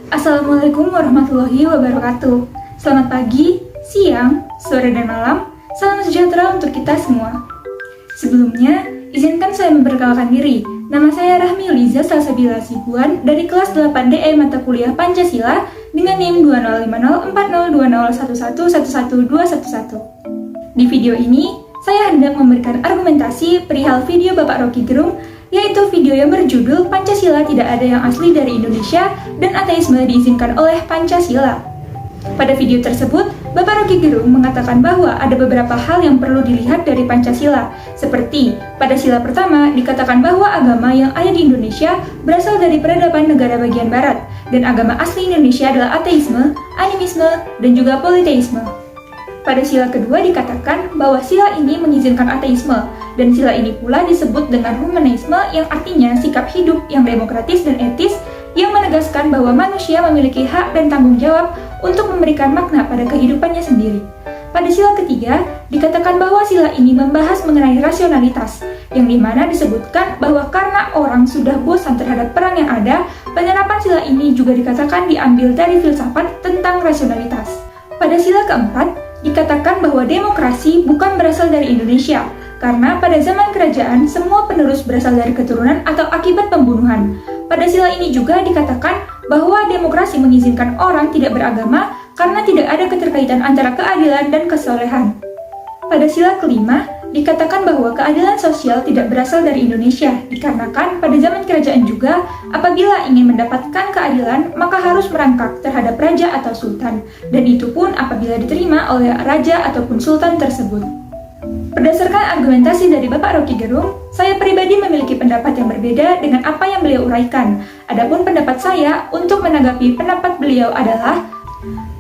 Assalamualaikum warahmatullahi wabarakatuh. Selamat pagi, siang, sore, dan malam. Salam sejahtera untuk kita semua. Sebelumnya, izinkan saya memperkenalkan diri. Nama saya Rahmi Yuliza Salsabila Sibuan dari kelas 8DE mata kuliah Pancasila dengan NIM 205040201111111. Di video ini, saya hendak memberikan argumentasi perihal video Bapak Rocky Gerung, yaitu video yang berjudul Pancasila Tidak Ada Yang Asli dari Indonesia dan Ateisme Diizinkan Oleh Pancasila. Pada video tersebut, Bapak Rocky Gerung mengatakan bahwa ada beberapa hal yang perlu dilihat dari Pancasila, seperti pada sila pertama dikatakan bahwa agama yang ada di Indonesia berasal dari peradaban negara bagian barat, dan agama asli Indonesia adalah ateisme, animisme, dan juga politeisme. Pada sila kedua dikatakan bahwa sila ini mengizinkan ateisme, dan sila ini pula disebut dengan humanisme yang artinya sikap hidup yang demokratis dan etis yang menegaskan bahwa manusia memiliki hak dan tanggung jawab untuk memberikan makna pada kehidupannya sendiri. Pada sila ketiga dikatakan bahwa sila ini membahas mengenai rasionalitas, yang dimana disebutkan bahwa karena orang sudah bosan terhadap perang yang ada, penerapan sila ini juga dikatakan diambil dari filsafat tentang rasionalitas. Pada sila keempat dikatakan bahwa demokrasi bukan berasal dari Indonesia, karena pada zaman kerajaan semua penerus berasal dari keturunan atau akibat pembunuhan. Pada sila ini juga dikatakan bahwa demokrasi mengizinkan orang tidak beragama karena tidak ada keterkaitan antara keadilan dan kesolehan. Pada sila kelima dikatakan bahwa keadilan sosial tidak berasal dari Indonesia, dikarenakan pada zaman kerajaan juga apabila ingin mendapatkan keadilan maka harus merangkak terhadap raja atau sultan, dan itu pun apabila diterima oleh raja ataupun sultan tersebut. Berdasarkan argumentasi dari Bapak Rocky Gerung, saya pribadi memiliki pendapat yang berbeda dengan apa yang beliau uraikan. Adapun pendapat saya untuk menanggapi pendapat beliau adalah,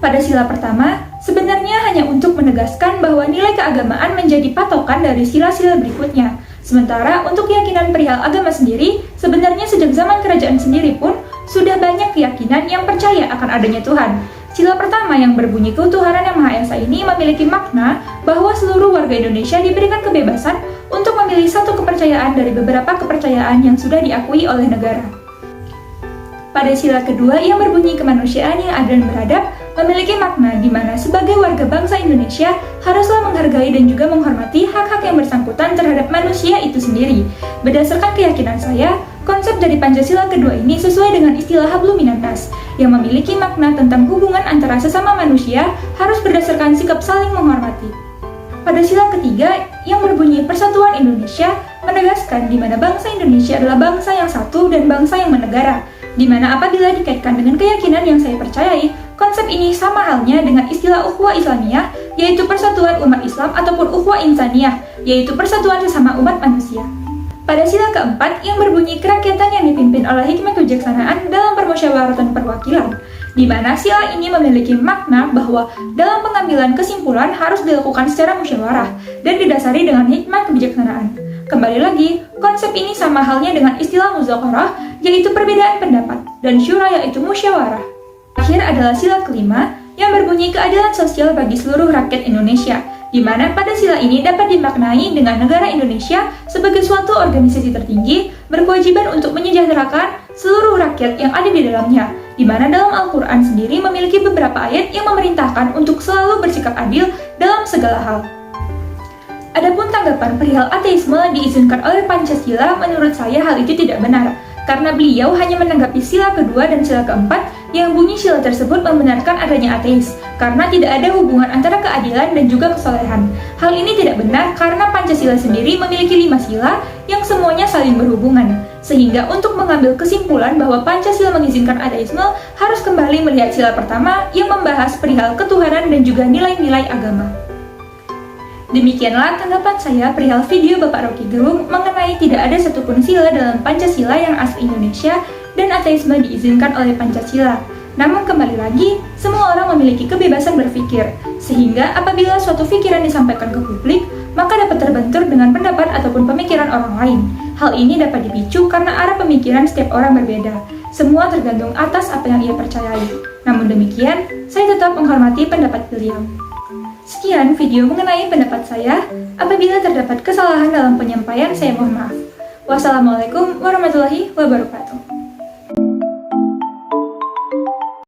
pada sila pertama, sebenarnya hanya untuk menegaskan bahwa nilai keagamaan menjadi patokan dari sila-sila berikutnya. Sementara untuk keyakinan perihal agama sendiri, sebenarnya sejak zaman kerajaan sendiri pun sudah banyak keyakinan yang percaya akan adanya Tuhan. Sila pertama yang berbunyi ketuhanan yang Maha Esa ini memiliki makna bahwa seluruh warga Indonesia diberikan kebebasan untuk memilih satu kepercayaan dari beberapa kepercayaan yang sudah diakui oleh negara. Pada sila kedua yang berbunyi kemanusiaan yang adil dan beradab memiliki makna di mana sebagai warga bangsa Indonesia haruslah menghargai dan juga menghormati hak-hak yang bersangkutan terhadap manusia itu sendiri. Berdasarkan keyakinan saya, konsep dari Pancasila kedua ini sesuai dengan istilah hablum minan nas yang memiliki makna tentang hubungan antara sesama manusia harus berdasarkan sikap saling menghormati. Pada sila ketiga yang berbunyi Persatuan Indonesia menegaskan di mana bangsa Indonesia adalah bangsa yang satu dan bangsa yang menegara, di mana apabila dikaitkan dengan keyakinan yang saya percayai, konsep ini sama halnya dengan istilah ukhuwah Islamiyah, yaitu persatuan umat Islam ataupun ukhuwah insaniyah, yaitu persatuan sesama umat manusia. Pada sila keempat yang berbunyi kerakyatan yang dipimpin oleh hikmat kebijaksanaan dalam permusyawaratan perwakilan, di mana sila ini memiliki makna bahwa dalam pengambilan kesimpulan harus dilakukan secara musyawarah dan didasari dengan hikmat kebijaksanaan. Kembali lagi, konsep ini sama halnya dengan istilah muzakarah, yaitu perbedaan pendapat, dan syura yaitu musyawarah. Akhir adalah sila kelima yang berbunyi keadilan sosial bagi seluruh rakyat Indonesia, di mana pada sila ini dapat dimaknai dengan negara Indonesia sebagai suatu organisasi tertinggi berkewajiban untuk menyejahterakan seluruh rakyat yang ada di dalamnya, di mana dalam Al-Quran sendiri memiliki beberapa ayat yang memerintahkan untuk selalu bersikap adil dalam segala hal. Adapun tanggapan perihal ateisme diizinkan oleh Pancasila, menurut saya hal itu tidak benar, karena beliau hanya menanggapi sila kedua dan sila keempat yang bunyi sila tersebut membenarkan adanya ateis, karena tidak ada hubungan antara keadilan dan juga kesolehan. Hal ini tidak benar karena Pancasila sendiri memiliki 5 sila yang semuanya saling berhubungan, sehingga untuk mengambil kesimpulan bahwa Pancasila mengizinkan ateisme harus kembali melihat sila pertama yang membahas perihal ketuhanan dan juga nilai-nilai agama. Demikianlah tanggapan saya perihal video Bapak Rocky Gerung mengenai tidak ada satupun sila dalam Pancasila yang asli Indonesia dan ateisme diizinkan oleh Pancasila. Namun kembali lagi, semua orang memiliki kebebasan berpikir, sehingga apabila suatu pikiran disampaikan ke publik, maka dapat terbentur dengan pendapat ataupun pemikiran orang lain. Hal ini dapat dipicu karena arah pemikiran setiap orang berbeda. Semua tergantung atas apa yang ia percayai. Namun demikian, saya tetap menghormati pendapat beliau. Sekian video mengenai pendapat saya. Apabila terdapat kesalahan dalam penyampaian, saya mohon maaf. Wassalamualaikum warahmatullahi wabarakatuh.